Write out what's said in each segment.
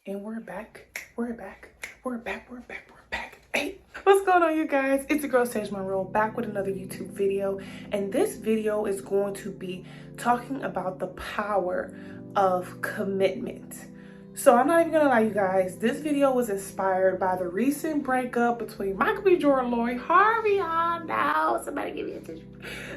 And we're back. We're back. Hey, what's going on, you guys? It's your girl Sage Monroe back with another YouTube video. And this video is going to be talking about the power of commitment. So I'm not even gonna lie, you guys, this video was inspired by the recent breakup between Michael B. Jordan, Lori Harvey. Oh no, somebody give me a tissue.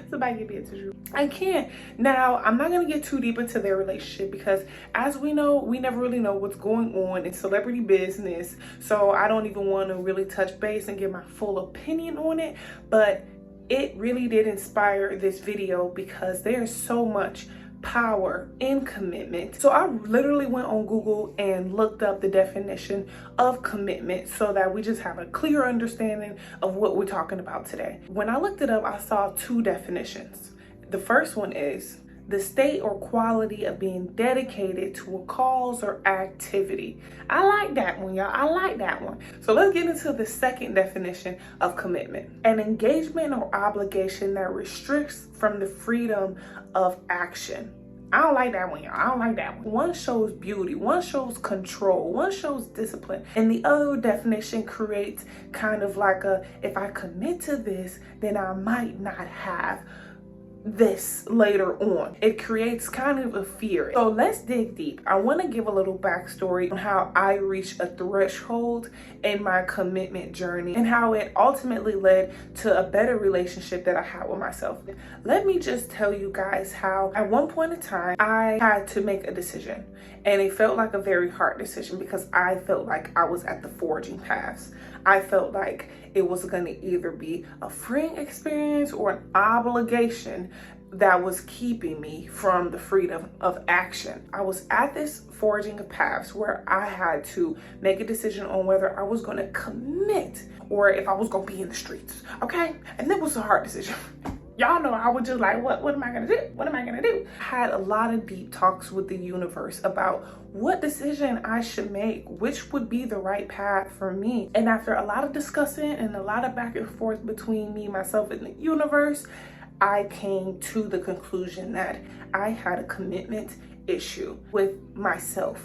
Somebody give me a tissue. I can't. Now, I'm not gonna get too deep into their relationship because as we know, we never really know what's going on in celebrity business. So I don't even want to really touch base and give my full opinion on it. But it really did inspire this video because there's so much power in commitment. So I literally went on Google and looked up the definition of commitment so that we just have a clear understanding of what we're talking about today. When I looked it up, I saw two definitions. The first one is the state or quality of being dedicated to a cause or activity. I like that one, y'all. I like that one. So let's get into the second definition of commitment. An engagement or obligation that restricts from the freedom of action. I don't like that one, y'all. I don't like that one. One shows beauty, one shows control, one shows discipline, and the other definition creates kind of like a, if I commit to this, then I might not have this later on. It creates kind of a fear. So let's dig deep. I want to give a little backstory on how I reached a threshold in my commitment journey and how it ultimately led to a better relationship that I had with myself. Let me just tell you guys how at one point in time I had to make a decision, and it felt like a very hard decision because I felt like I was at the forging paths. I felt like it was going to either be a freeing experience or an obligation that was keeping me from the freedom of action. I was at this forging of paths where I had to make a decision on whether I was going to commit or if I was going to be in the streets. Okay? And that was a hard decision. Y'all know I was just like, what am I gonna do? What am I gonna do? I had a lot of deep talks with the universe about what decision I should make, which would be the right path for me. And after a lot of discussing and a lot of back and forth between me, myself, and the universe, I came to the conclusion that I had a commitment issue with myself.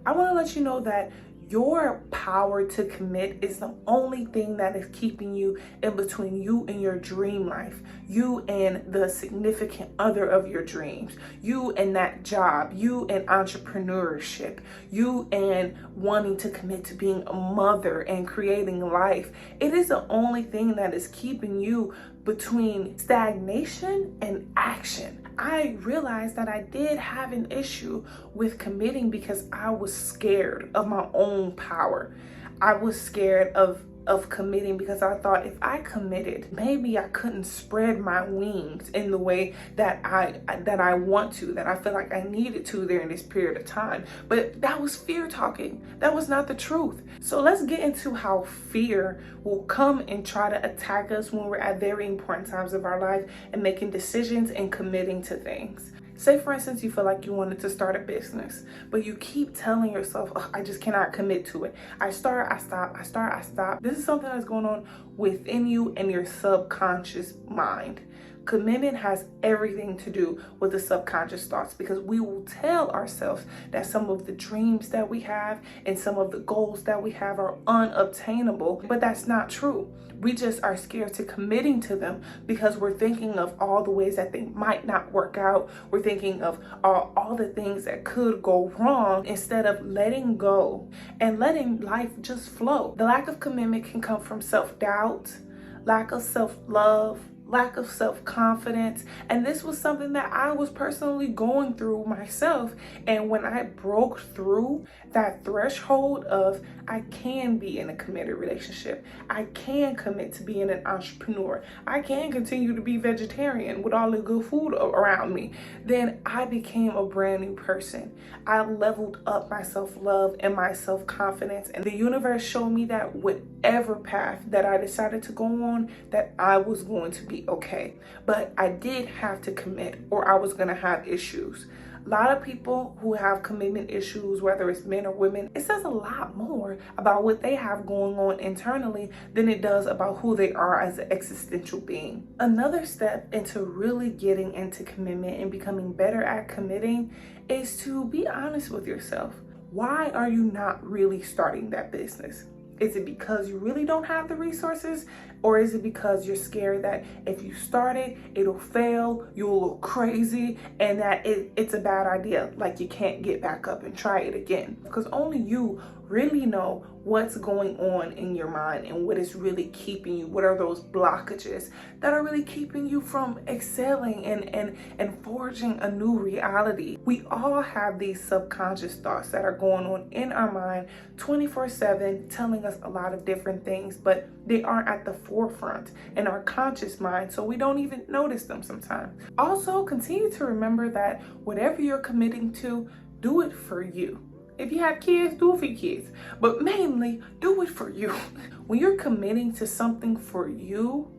I wanna let you know that your power to commit is the only thing that is keeping you in between you and your dream life, you and the significant other of your dreams, you and that job, you and entrepreneurship, you and wanting to commit to being a mother and creating life. It is the only thing that is keeping you between stagnation and action. I realized that I did have an issue with committing because I was scared of my own power. I was scared of committing because I thought if I committed, maybe I couldn't spread my wings in the way that I want to, that I feel like I needed to during this period of time. But that was fear talking. That was not the truth. So let's get into how fear will come and try to attack us when we're at very important times of our life and making decisions and committing to things. Say, for instance, you feel like you wanted to start a business, but you keep telling yourself, oh, I just cannot commit to it. I start, I stop, I start, I stop. This is something that's going on within you and your subconscious mind. Commitment has everything to do with the subconscious thoughts because we will tell ourselves that some of the dreams that we have and some of the goals that we have are unobtainable, but that's not true. We just are scared to committing to them because we're thinking of all the ways that they might not work out. We're thinking of all the things that could go wrong instead of letting go and letting life just flow. The lack of commitment can come from self-doubt, lack of self-love, lack of self-confidence, and this was something that I was personally going through myself. And when I broke through that threshold of I can be in a committed relationship, I can commit to being an entrepreneur, I can continue to be vegetarian with all the good food around me, then I became a brand new person. I leveled up my self-love and my self-confidence, and the universe showed me that whatever path that I decided to go on, that I was going to be okay. But I did have to commit or I was going to have issues. A lot of people who have commitment issues, whether it's men or women, it says a lot more about what they have going on internally than it does about who they are as an existential being. Another step into really getting into commitment and becoming better at committing is to be honest with yourself. why are you not really starting that business? Is it because you really don't have the resources? Or is it because you're scared that if you start it, it'll fail, you'll look crazy, and that it's a bad idea, like you can't get back up and try it again? Because only you really know what's going on in your mind and what is really keeping you, what are those blockages that are really keeping you from excelling and forging a new reality. We all have these subconscious thoughts that are going on in our mind 24/7, telling us a lot of different things, but they aren't at the forefront in our conscious mind, so we don't even notice them sometimes. Also, continue to remember that whatever you're committing to, do it for you. If you have kids, do it for your kids, but mainly do it for you. When you're committing to something for you,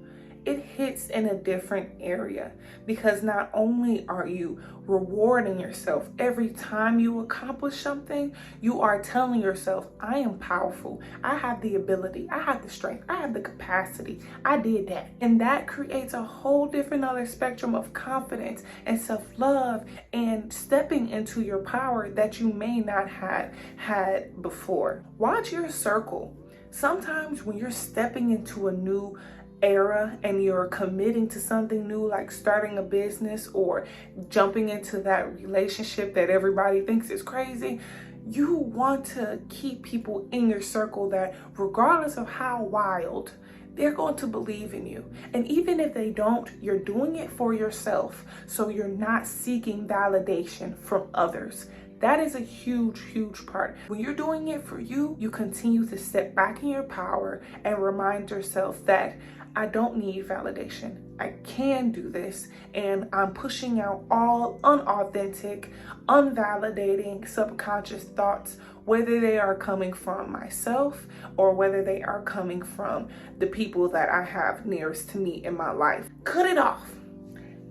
it hits in a different area, because not only are you rewarding yourself every time you accomplish something, you are telling yourself, I am powerful, I have the ability, I have the strength, I have the capacity, I did that. And that creates a whole different other spectrum of confidence and self-love and stepping into your power that you may not have had before. Watch your circle. Sometimes when you're stepping into a new era and you're committing to something new, like starting a business or jumping into that relationship that everybody thinks is crazy, you want to keep people in your circle that, regardless of how wild, they're going to believe in you. And even if they don't, you're doing it for yourself, so you're not seeking validation from others. That is a huge, huge part. When you're doing it for you, you continue to step back in your power and remind yourself that I don't need validation. I can do this, and I'm pushing out all unauthentic, unvalidating subconscious thoughts, whether they are coming from myself or whether they are coming from the people that I have nearest to me in my life. Cut it off.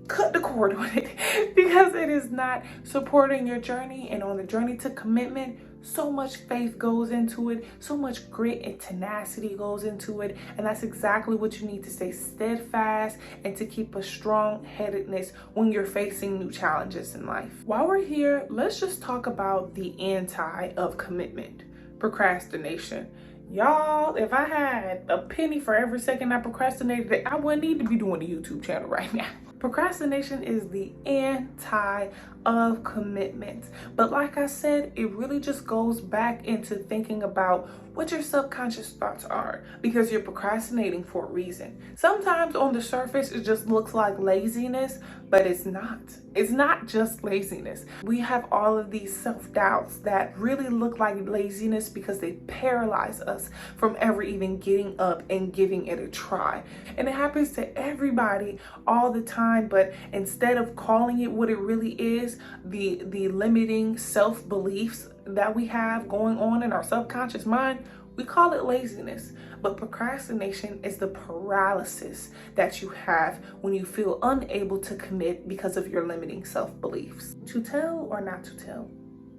Cut the cord on it, because it is not supporting your journey. And on the journey to commitment, so much faith goes into it, so much grit and tenacity goes into it, and that's exactly what you need to stay steadfast and to keep a strong-headedness when you're facing new challenges in life. While we're here, let's just talk about the anti of commitment: procrastination. Y'all, if I had a penny for every second I procrastinated, I wouldn't need to be doing a YouTube channel right now. Procrastination is the anti of commitment. But like I said, it really just goes back into thinking about what your subconscious thoughts are, because you're procrastinating for a reason. Sometimes on the surface, it just looks like laziness, but it's not. It's not just laziness. We have all of these self-doubts that really look like laziness because they paralyze us from ever even getting up and giving it a try. And it happens to everybody all the time, but instead of calling it what it really is, the limiting self-beliefs that we have going on in our subconscious mind, we call it laziness. But procrastination is the paralysis that you have when you feel unable to commit because of your limiting self-beliefs. To tell or not to tell?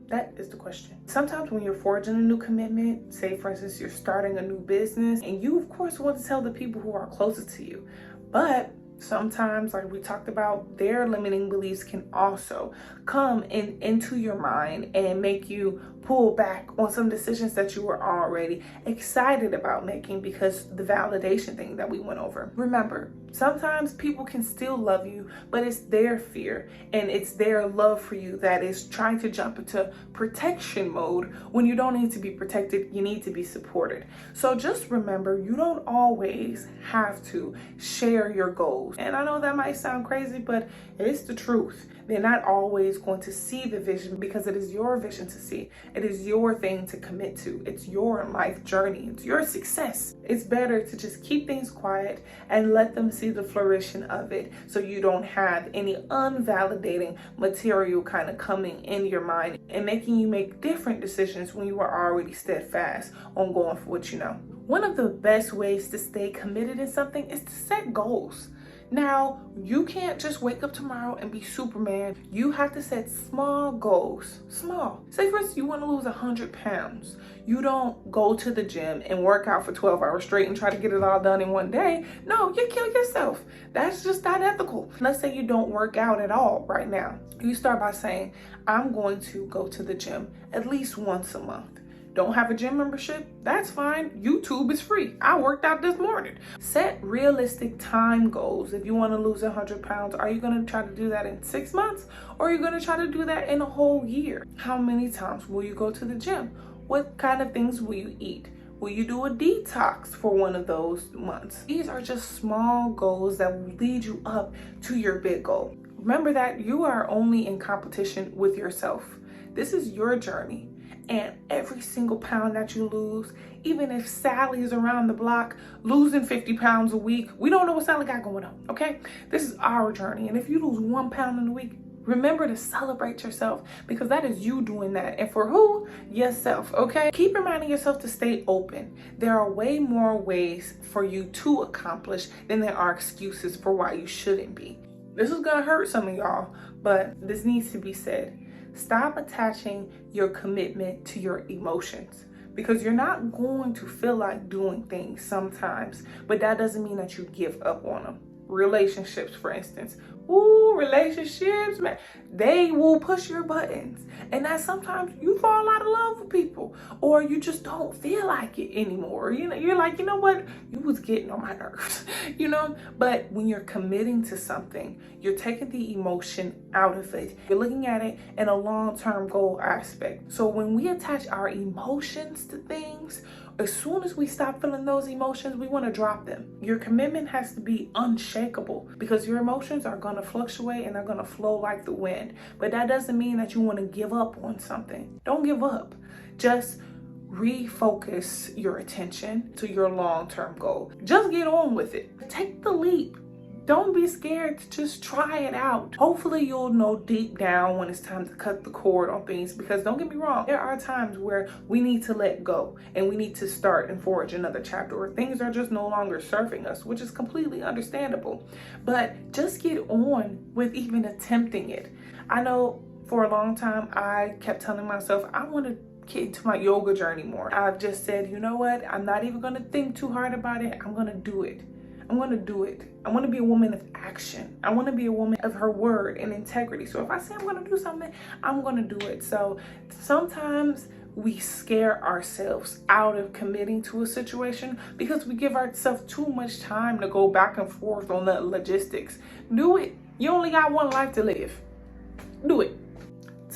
That is the question. Sometimes when you're forging a new commitment, say for instance, you're starting a new business, and you of course want to tell the people who are closest to you, but sometimes, like we talked about, their limiting beliefs can also come into your mind and make you pull back on some decisions that you were already excited about making because the validation thing that we went over. Remember, sometimes people can still love you, but it's their fear and it's their love for you that is trying to jump into protection mode when you don't need to be protected, you need to be supported. So just remember, you don't always have to share your goals. And I know that might sound crazy, but it's the truth. They're not always going to see the vision because it is your vision to see. It is your thing to commit to. It's your life journey. It's your success. It's better to just keep things quiet and let them see the fruition of it, so you don't have any unvalidating material kind of coming in your mind and making you make different decisions when you are already steadfast on going for what you know. One of the best ways to stay committed in something is to set goals. Now, you can't just wake up tomorrow and be Superman. You have to set small goals. Small. Say for instance, you want to lose 100 pounds. You don't go to the gym and work out for 12 hours straight and try to get it all done in one day. No, you kill yourself. That's just not ethical. Let's say you don't work out at all right now. You start by saying, I'm going to go to the gym at least once a month. Don't have a gym membership? That's fine. YouTube is free. I worked out this morning. Set realistic time goals. If you want to lose 100 pounds, are you going to try to do that in 6 months? Or are you going to try to do that in a whole year? How many times will you go to the gym? What kind of things will you eat? Will you do a detox for one of those months? These are just small goals that will lead you up to your big goal. Remember that you are only in competition with yourself. This is your journey. And every single pound that you lose, even if Sally is around the block losing 50 pounds a week, we don't know what Sally got going on, okay? This is our journey. And if you lose 1 pound in a week, remember to celebrate yourself, because that is you doing that. And for who? Yourself, okay? Keep reminding yourself to stay open. There are way more ways for you to accomplish than there are excuses for why you shouldn't be. This is gonna hurt some of y'all, but this needs to be said. Stop attaching your commitment to your emotions, because you're not going to feel like doing things sometimes, but that doesn't mean that you give up on them. Relationships, for instance. Ooh, relationships, man, they will push your buttons. And that sometimes you fall out of love with people, or you just don't feel like it anymore. You know, you're like, you know what? You was getting on my nerves, you know? But when you're committing to something, you're taking the emotion out of it. You're looking at it in a long-term goal aspect. So when we attach our emotions to things, as soon as we stop feeling those emotions, we want to drop them. Your commitment has to be unshakable, because your emotions are going to fluctuate and they're going to flow like the wind. But that doesn't mean that you want to give up on something. Don't give up. Just refocus your attention to your long-term goal. Just get on with it. Take the leap. Don't be scared to just try it out. Hopefully you'll know deep down when it's time to cut the cord on things, because don't get me wrong, there are times where we need to let go and we need to start and forge another chapter where things are just no longer serving us, which is completely understandable. But just get on with even attempting it. I know for a long time I kept telling myself I want to get into my yoga journey more. I've just said, you know what? I'm not even going to think too hard about it. I'm going to do it. I'm going to do it. I want to be a woman of action. I want to be a woman of her word and integrity. So if I say I'm going to do something, I'm going to do it. So sometimes we scare ourselves out of committing to a situation because we give ourselves too much time to go back and forth on the logistics. Do it. You only got one life to live. Do it.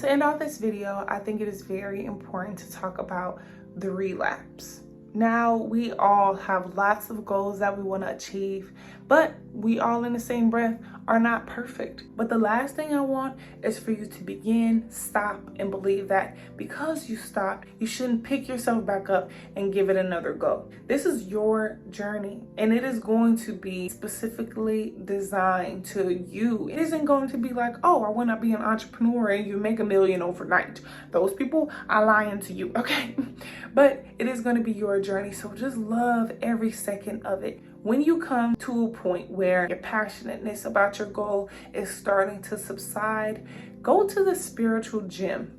To end off this video, I think it is very important to talk about the relapse. Now, we all have lots of goals that we want to achieve, but we all in the same breath are not perfect. But the last thing I want is for you to begin, stop, and believe that because you stopped, you shouldn't pick yourself back up and give it another go. This is your journey, and it is going to be specifically designed to you. It isn't going to be like, oh, I want to be an entrepreneur and you make $1 million overnight. Those people are lying to you, okay? But it is going to be your journey, so just love every second of it. When you come to a point where your passionateness about your goal is starting to subside, go to the spiritual gym.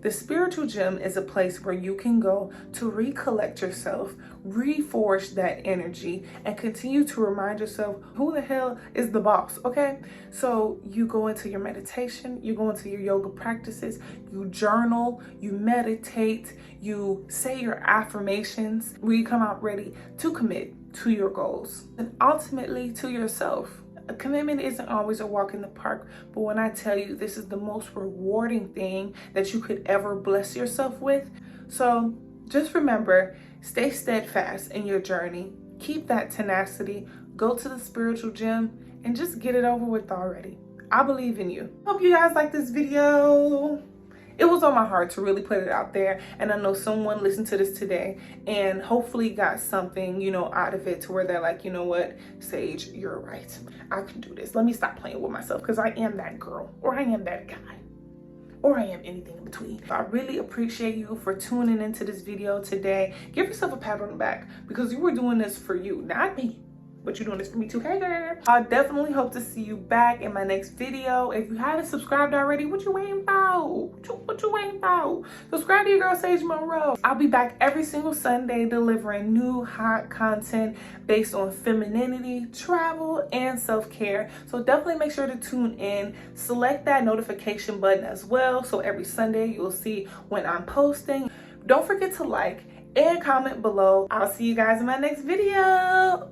The spiritual gym is a place where you can go to recollect yourself, reforge that energy, and continue to remind yourself who the hell is the boss, okay? So you go into your meditation, you go into your yoga practices, you journal, you meditate, you say your affirmations, where you come out ready to commit to your goals and ultimately to yourself. A commitment isn't always a walk in the park, but when I tell you this is the most rewarding thing that you could ever bless yourself with. So just remember, stay steadfast in your journey, keep that tenacity, go to the spiritual gym, and just get it over with already. I believe in you. Hope you guys like this video. It was on my heart to really put it out there, and I know someone listened to this today and hopefully got something, out of it to where they're like, you know what, Sage, you're right. I can do this. Let me stop playing with myself, because I am that girl, or I am that guy, or I am anything in between. I really appreciate you for tuning into this video today. Give yourself a pat on the back, because you were doing this for you, not me. but you're doing this for me too. Hey girl. I definitely hope to see you back in my next video. If you haven't subscribed already, what you waiting for? What you waiting for? Subscribe to your girl Sage Monroe. I'll be back every single Sunday delivering new hot content based on femininity, travel, and self-care. So definitely make sure to tune in. Select that notification button as well, so every Sunday you'll see when I'm posting. Don't forget to like and comment below. I'll see you guys in my next video.